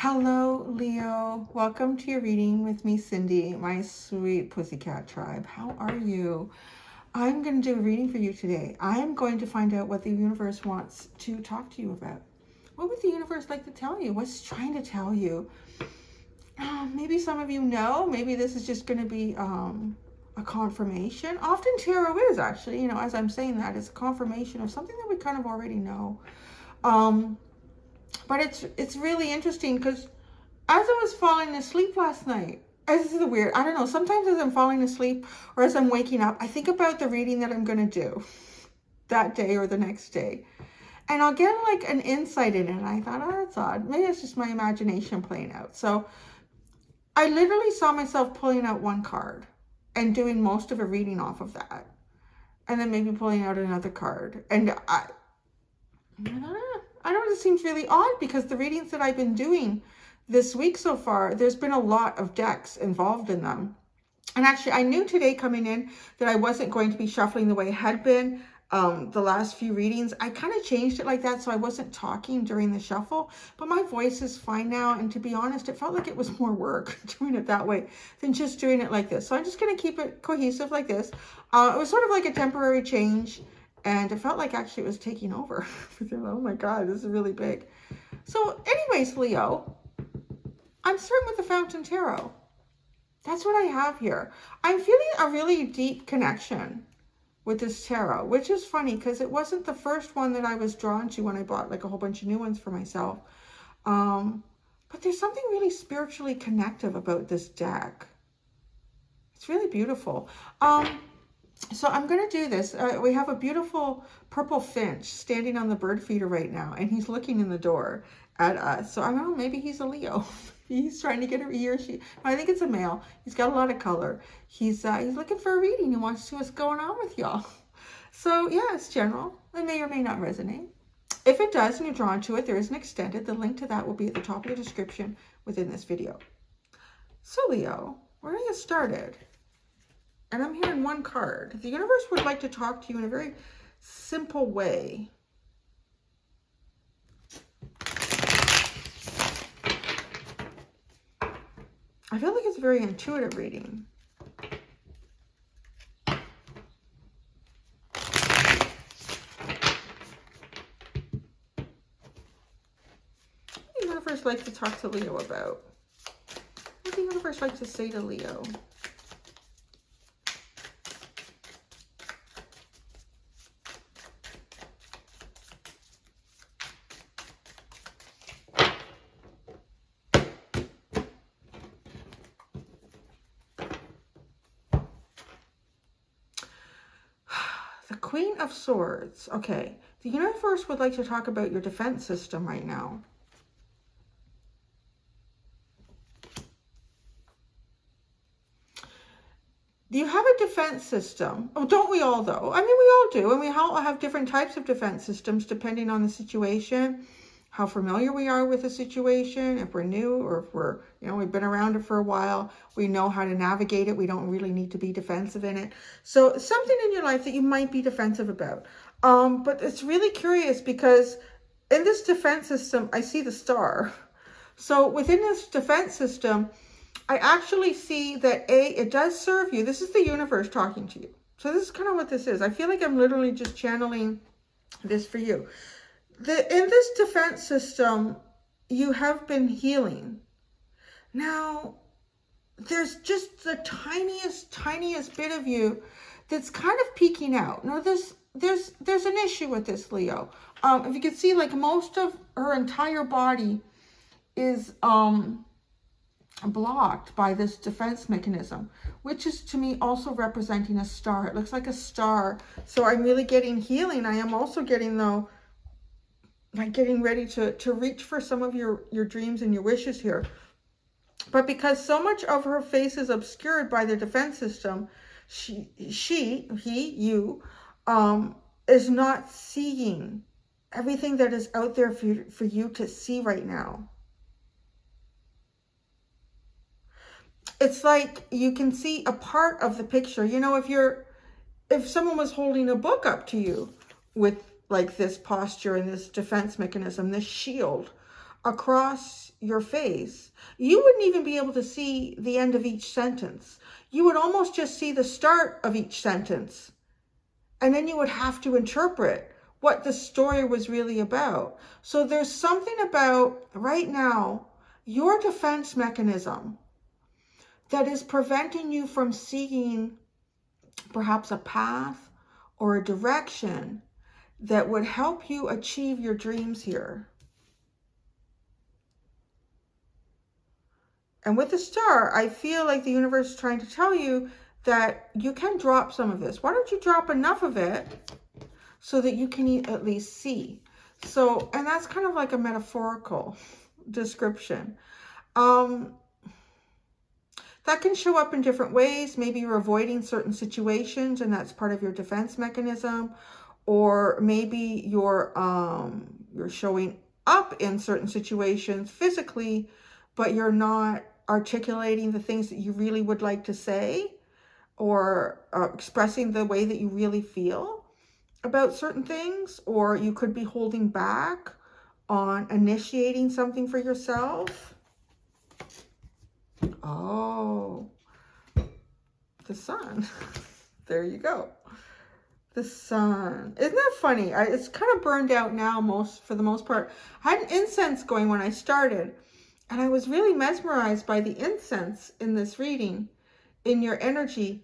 Hello, Leo. Welcome to your reading with me, Cindy, my sweet pussycat tribe. How are you? I'm going to do a reading for you today. I am going to find out what the universe wants to talk to you about. What would the universe like to tell you? What's it trying to tell you? Maybe some of you know. Maybe this is just going to be a confirmation. Often tarot is actually, as I'm saying that, it's a confirmation of something that we kind of already know. But it's really interesting because as I was falling asleep last night, this is weird. I don't know. Sometimes as I'm falling asleep or as I'm waking up, I think about the reading that I'm going to do that day or the next day. And I'll get like an insight in it. And I thought, oh, that's odd. Maybe it's just my imagination playing out. So I literally saw myself pulling out one card and doing most of a reading off of that. And then maybe pulling out another card. And I don't know. It seems really odd because the readings that I've been doing this week so far, there's been a lot of decks involved in them. And actually, I knew today coming in that I wasn't going to be shuffling the way it had been the last few readings. I kind of changed it like that so I wasn't talking during the shuffle, but my voice is fine now. And to be honest, it felt like it was more work doing it that way than just doing it like this. So I'm just going to keep it cohesive like this. It was sort of like a temporary change. And it felt like actually it was taking over. Oh my God, this is really big. So anyways, Leo, I'm starting with the Fountain Tarot. That's what I have here. I'm feeling a really deep connection with this tarot, which is funny because it wasn't the first one that I was drawn to when I bought like a whole bunch of new ones for myself. But there's something really spiritually connective about this deck. It's really beautiful. So I'm going to do this. We have a beautiful purple finch standing on the bird feeder right now, and he's looking in the door at us. So I don't know, maybe he's a Leo. He's trying to get a, he or she. I think it's a male. He's got a lot of color. He's looking for a reading. He wants to see what's going on with y'all. So yeah, it's general. It may or may not resonate. If it does and you're drawn to it, there is an extended. The link to that will be at the top of the description within this video. So Leo, we're going to get started. And I'm hearing one card. The universe would like to talk to you in a very simple way. I feel like it's a very intuitive reading. What does the universe like to talk to Leo about? What does the universe like to say to Leo? The Queen of Swords. Okay. The universe would like to talk about your defense system right now. Do you have a defense system? Oh, don't we all though? I mean, we all do. And we all have different types of defense systems depending on the situation, how familiar we are with the situation, if we're new or if we're, we've been around it for a while, we know how to navigate it. We don't really need to be defensive in it. So something in your life that you might be defensive about. But it's really curious because in this defense system, I see the star. So within this defense system, I actually see that it does serve you. This is the universe talking to you. So this is kind of what this is. I feel like I'm literally just channeling this for you. In this defense system, you have been healing. Now, there's just the tiniest bit of you that's kind of peeking out. Now, there's an issue with this, Leo. If you can see, like most of her entire body is blocked by this defense mechanism, which is to me also representing a star. It looks like a star. So I'm really getting healing. I am also getting, though, like getting ready to reach for some of your dreams and your wishes here. But because so much of her face is obscured by the defense system, you is not seeing everything that is out there for you to see right now. It's like you can see a part of the picture. If someone was holding a book up to you with like this posture and this defense mechanism, this shield, across your face, you wouldn't even be able to see the end of each sentence. You would almost just see the start of each sentence. And then you would have to interpret what the story was really about. So there's something about, right now, your defense mechanism that is preventing you from seeing perhaps a path or a direction that would help you achieve your dreams here. And with the star, I feel like the universe is trying to tell you that you can drop some of this. Why don't you drop enough of it so that you can at least see? So, and that's kind of like a metaphorical description. That can show up in different ways. Maybe you're avoiding certain situations and that's part of your defense mechanism. Or maybe you're showing up in certain situations physically, but you're not articulating the things that you really would like to say, or expressing the way that you really feel about certain things. Or you could be holding back on initiating something for yourself. Oh, the sun. There you go. The sun. Isn't that funny? It's kind of burned out now for the most part. I had an incense going when I started, and I was really mesmerized by the incense in this reading, in your energy.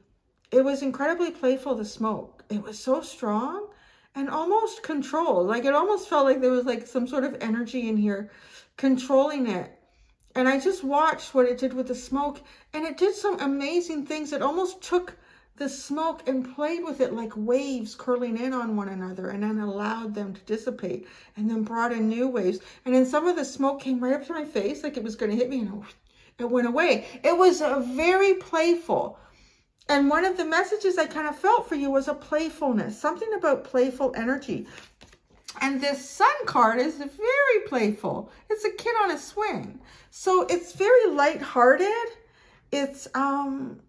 It was incredibly playful, the smoke. It was so strong and almost controlled. Like, it almost felt like there was like some sort of energy in here controlling it. And I just watched what it did with the smoke, and it did some amazing things. It almost took the smoke and played with it like waves curling in on one another, and then allowed them to dissipate, and then brought in new waves. And then some of the smoke came right up to my face like it was going to hit me, and it went away. It was very playful. And one of the messages I kind of felt for you was a playfulness, something about playful energy. And this sun card is very playful. It's a kid on a swing. So it's very lighthearted. It's not,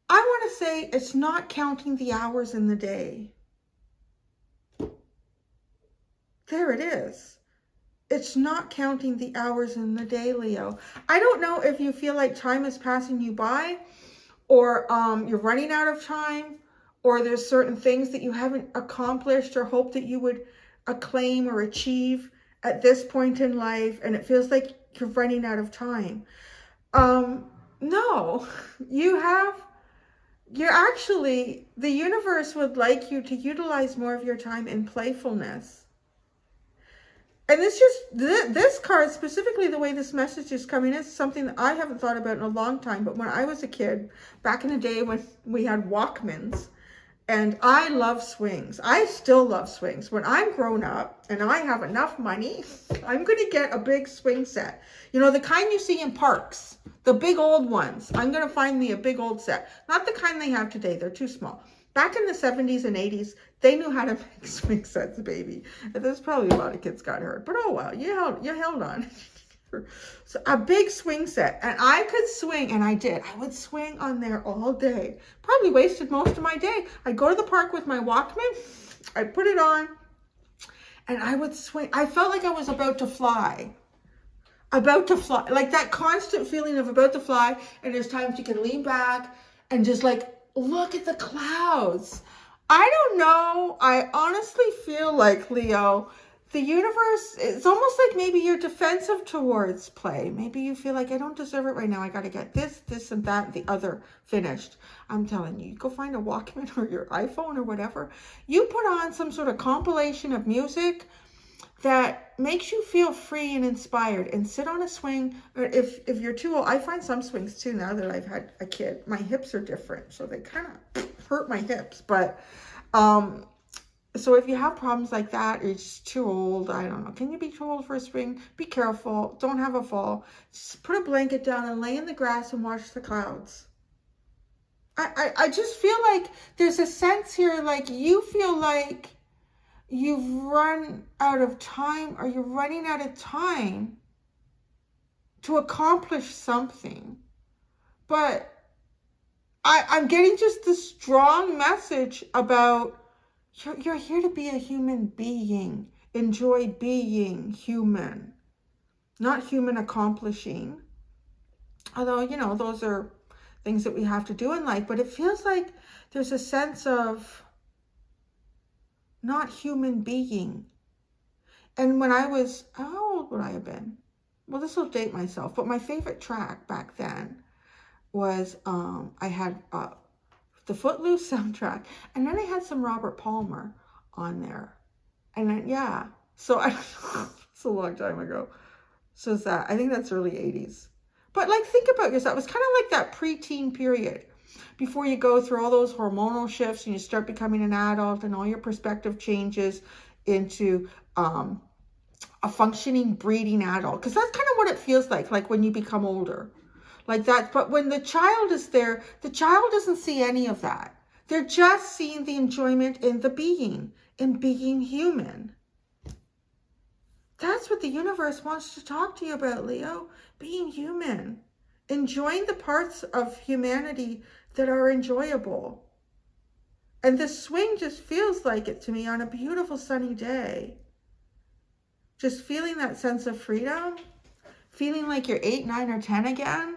I want to say it's not counting the hours in the day. There it is. It's not counting the hours in the day, Leo. I don't know if you feel like time is passing you by, or you're running out of time, or there's certain things that you haven't accomplished or hoped that you would acclaim or achieve at this point in life, and it feels like you're running out of time. No, you're actually, the universe would like you to utilize more of your time in playfulness. And this card, specifically the way this message is coming, is something that I haven't thought about in a long time. But when I was a kid, back in the day when we had Walkmans, and I love swings. I still love swings. When I'm grown up and I have enough money, I'm going to get a big swing set. You know, the kind you see in parks, the big old ones. I'm going to find me a big old set. Not the kind they have today. They're too small. Back in the 70s and 80s, they knew how to make swing sets, baby. And there's probably a lot of kids got hurt. But oh well, you held on. So a big swing set, and I could swing, and I did. I would swing on there all day. Probably wasted most of my day. I'd go to the park with my Walkman, I'd put it on, and I would swing. I felt like I was about to fly. About to fly. Like that constant feeling of about to fly, and there's times you can lean back and just like look at the clouds. I don't know. I honestly feel like, Leo, the universe, it's almost like maybe you're defensive towards play. Maybe you feel like, I don't deserve it right now. I got to get this, this, and that, and the other finished. I'm telling you, go find a Walkman or your iPhone or whatever. You put on some sort of compilation of music that makes you feel free and inspired, and sit on a swing. Or if you're too old, I find some swings too now that I've had a kid. My hips are different, so they kind of hurt my hips. But so if you have problems like that, or you're just too old, I don't know. Can you be too old for a swing? Be careful. Don't have a fall. Just put a blanket down and lay in the grass and watch the clouds. I just feel like there's a sense here, like you feel like you've run out of time, or you're running out of time to accomplish something. But I'm getting just this strong message about you're here to be a human being. enjoy being human, not human accomplishing. Although, you know, those are things that we have to do in life, but it feels like there's a sense of not human being. And when I was, how old would I have been? Well, this will date myself, but my favorite track back then was, I had the Footloose soundtrack, and then I had some Robert Palmer on there. And then, yeah, so it's a long time ago. So it's that, I think that's early 80s. But like, think about yourself. It's kind of like that preteen period before you go through all those hormonal shifts and you start becoming an adult and all your perspective changes into a functioning, breeding adult. Because that's kind of what it feels like when you become older. Like that. But when the child is there, the child doesn't see any of that. They're just seeing the enjoyment in the being, in being human. That's what the universe wants to talk to you about, Leo. Being human. Enjoying the parts of humanity that are enjoyable. And the swing just feels like it to me on a beautiful sunny day. Just feeling that sense of freedom. Feeling like you're 8, 9, or 10 again.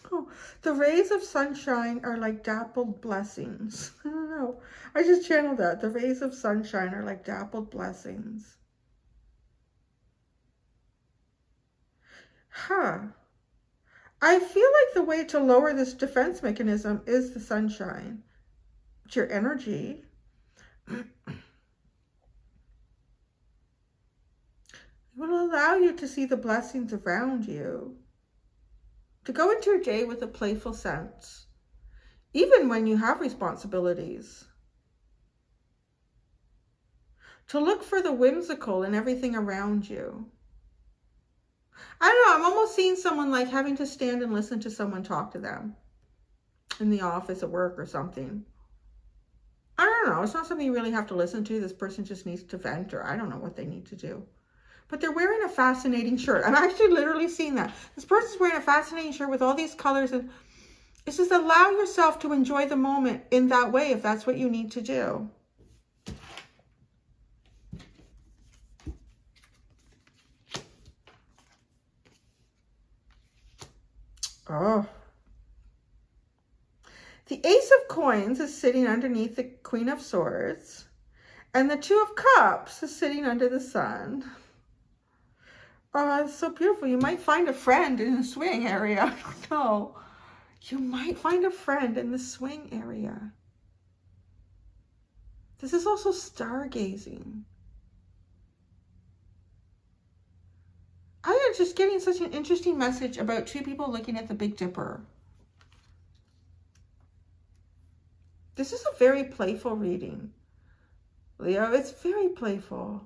Oh, the rays of sunshine are like dappled blessings. I don't know. I just channeled that. The rays of sunshine are like dappled blessings. Huh. I feel like the way to lower this defense mechanism is the sunshine. It's your energy. It will allow you to see the blessings around you. To go into your day with a playful sense, even when you have responsibilities. To look for the whimsical in everything around you. I don't know, I'm almost seeing someone like having to stand and listen to someone talk to them in the office at work or something. I don't know, it's not something you really have to listen to. This person just needs to vent, or I don't know what they need to do. But they're wearing a fascinating shirt. I'm actually literally seeing that. This person's wearing a fascinating shirt with all these colors. And it's just allow yourself to enjoy the moment in that way if that's what you need to do. Oh. The Ace of Coins is sitting underneath the Queen of Swords. And the Two of Cups is sitting under the Sun. Oh, it's so beautiful. You might find a friend in the swing area. I don't know. You might find a friend in the swing area. This is also stargazing. I am just getting such an interesting message about two people looking at the Big Dipper. This is a very playful reading, Leo. It's very playful.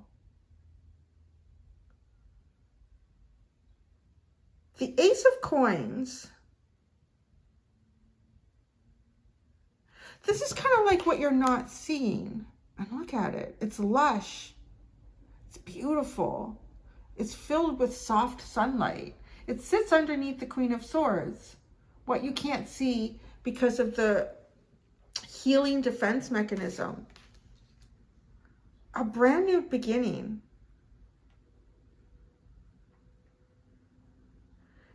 The Ace of Coins. This is kind of like what you're not seeing. And look at it. It's lush. It's beautiful. It's filled with soft sunlight. It sits underneath the Queen of Swords. What you can't see because of the healing defense mechanism. A brand new beginning.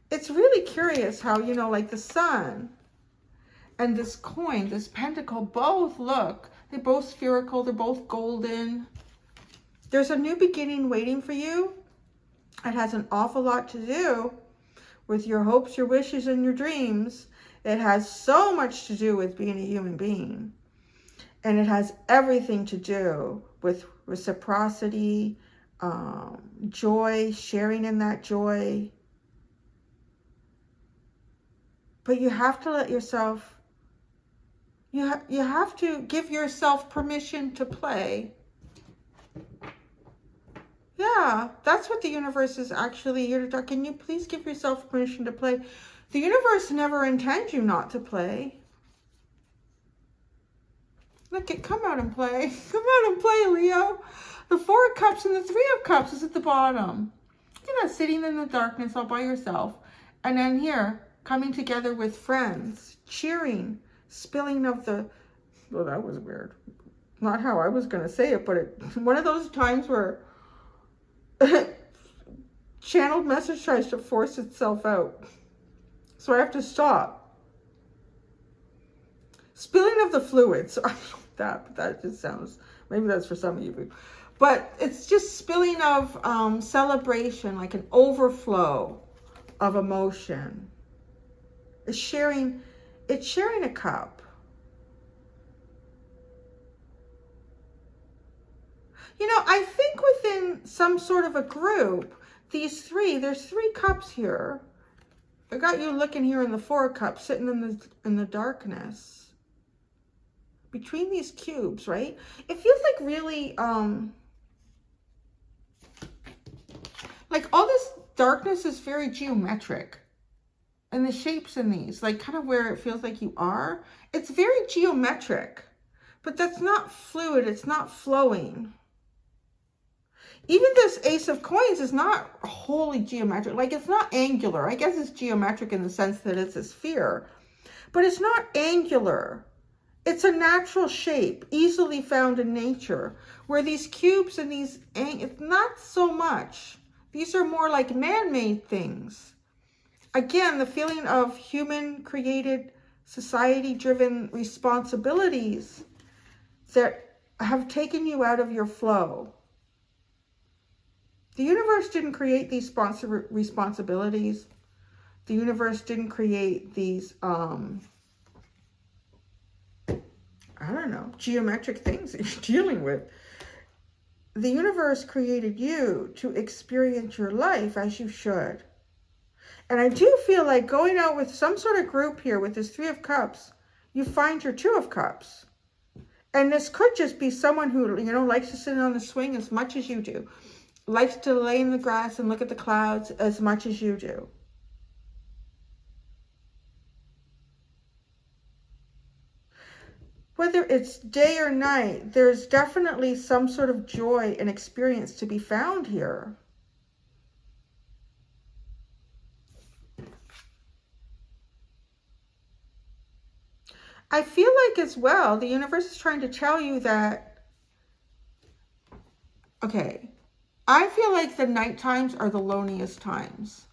It's really curious how, you know, like the sun and this coin, this pentacle, both look, they're both spherical, they're both golden. There's a new beginning waiting for you. It has an awful lot to do with your hopes, your wishes, and your dreams. It has so much to do with being a human being. And it has everything to do with reciprocity, joy, sharing in that joy. But you have to let yourself, you have to give yourself permission to play. Yeah, that's what the universe is actually here to talk. Can you please give yourself permission to play? The universe never intends you not to play. Look, come out and play. Come out and play, Leo. The Four of Cups and the Three of Cups is at the bottom. You're not sitting in the darkness all by yourself. And then here, coming together with friends, cheering, spilling of the, well, that was weird. Not how I was going to say it, but one of those times where channeled message tries to force itself out. So I have to stop. Spilling of the fluids. I don't know that, but that just sounds, maybe that's for some of you. But it's just spilling of celebration, like an overflow of emotion. It's sharing a cup. You know, I think within some sort of a group, there's 3 cups here. I got you looking here in the 4 cups, sitting in the darkness. Between these cubes, right? It feels like really, like all this darkness is very geometric. And the shapes in these, like kind of where it feels like you are, it's very geometric. But that's not fluid, it's not flowing. Even this Ace of Coins is not wholly geometric. Like, it's not angular. I guess it's geometric in the sense that it's a sphere. But it's not angular. It's a natural shape, easily found in nature. Where these cubes and these, it's not so much. These are more like man-made things. Again, the feeling of human-created, society-driven responsibilities that have taken you out of your flow. The universe didn't create these responsibilities. The universe didn't create these, I don't know, geometric things that you're dealing with. The universe created you to experience your life as you should. And I do feel like going out with some sort of group here with this 3 of Cups, you find your 2 of Cups. And this could just be someone who, you know, likes to sit on the swing as much as you do. Likes to lay in the grass and look at the clouds as much as you do. Whether it's day or night, there's definitely some sort of joy and experience to be found here. I feel like as well, the universe is trying to tell you that, okay, I feel like the night times are the loneliest times.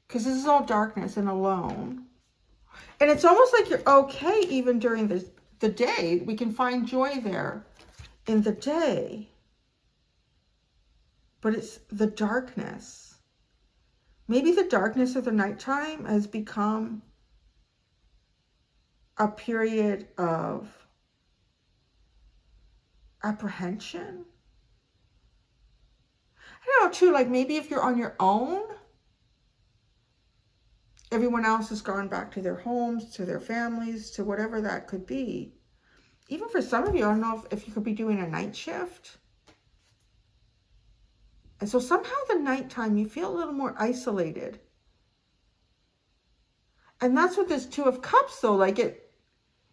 Because this is all darkness and alone. And it's almost like you're okay even during the day. We can find joy there in the day. But it's the darkness. Maybe the darkness of the nighttime has become a period of apprehension. I don't know too, like maybe if you're on your own, everyone else has gone back to their homes, to their families, to whatever that could be. Even for some of you, I don't know if you could be doing a night shift. And so somehow the nighttime, you feel a little more isolated. And that's what this 2 of Cups, though, like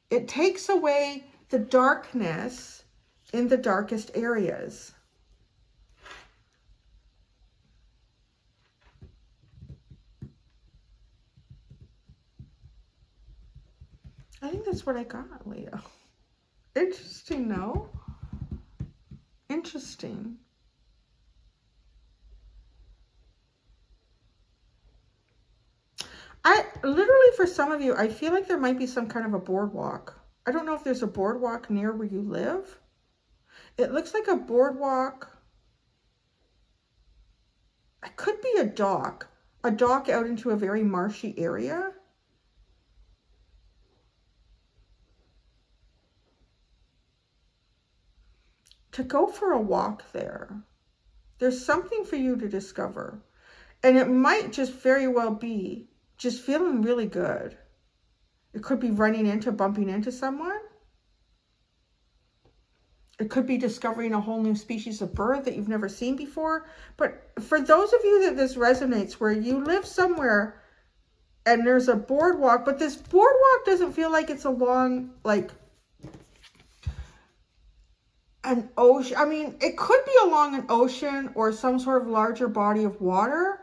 it takes away the darkness in the darkest areas. I think that's what I got, Leo. Interesting, no? Interesting. Literally for some of you, I feel like there might be some kind of a boardwalk. I don't know if there's a boardwalk near where you live. It looks like a boardwalk. It could be a dock out into a very marshy area. To go for a walk there. There's something for you to discover. And it might just very well be just feeling really good. It could be bumping into someone. It could be discovering a whole new species of bird that you've never seen before. But for those of you that this resonates, where you live somewhere and there's a boardwalk, but this boardwalk doesn't feel like it's along like an ocean. I mean, it could be along an ocean or some sort of larger body of water.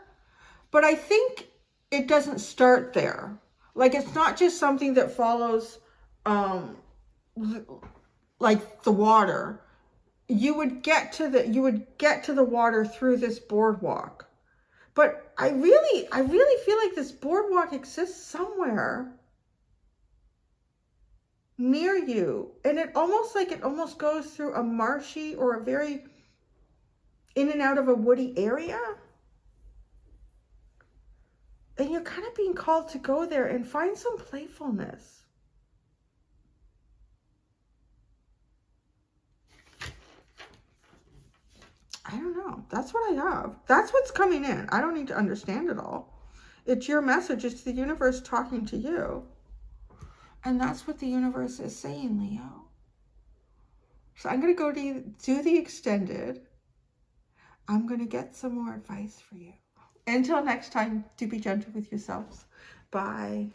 But I think it doesn't start there. Like, it's not just something that follows, like the water. You would get to the water through this boardwalk. But I really feel like this boardwalk exists somewhere near you. And it almost goes through a marshy or a very in and out of a woody area. And you're kind of being called to go there and find some playfulness. I don't know. That's what I have. That's what's coming in. I don't need to understand it all. It's your message. It's the universe talking to you. And that's what the universe is saying, Leo. So I'm going to go to do the extended. I'm going to get some more advice for you. Until next time, do be gentle with yourselves. Bye.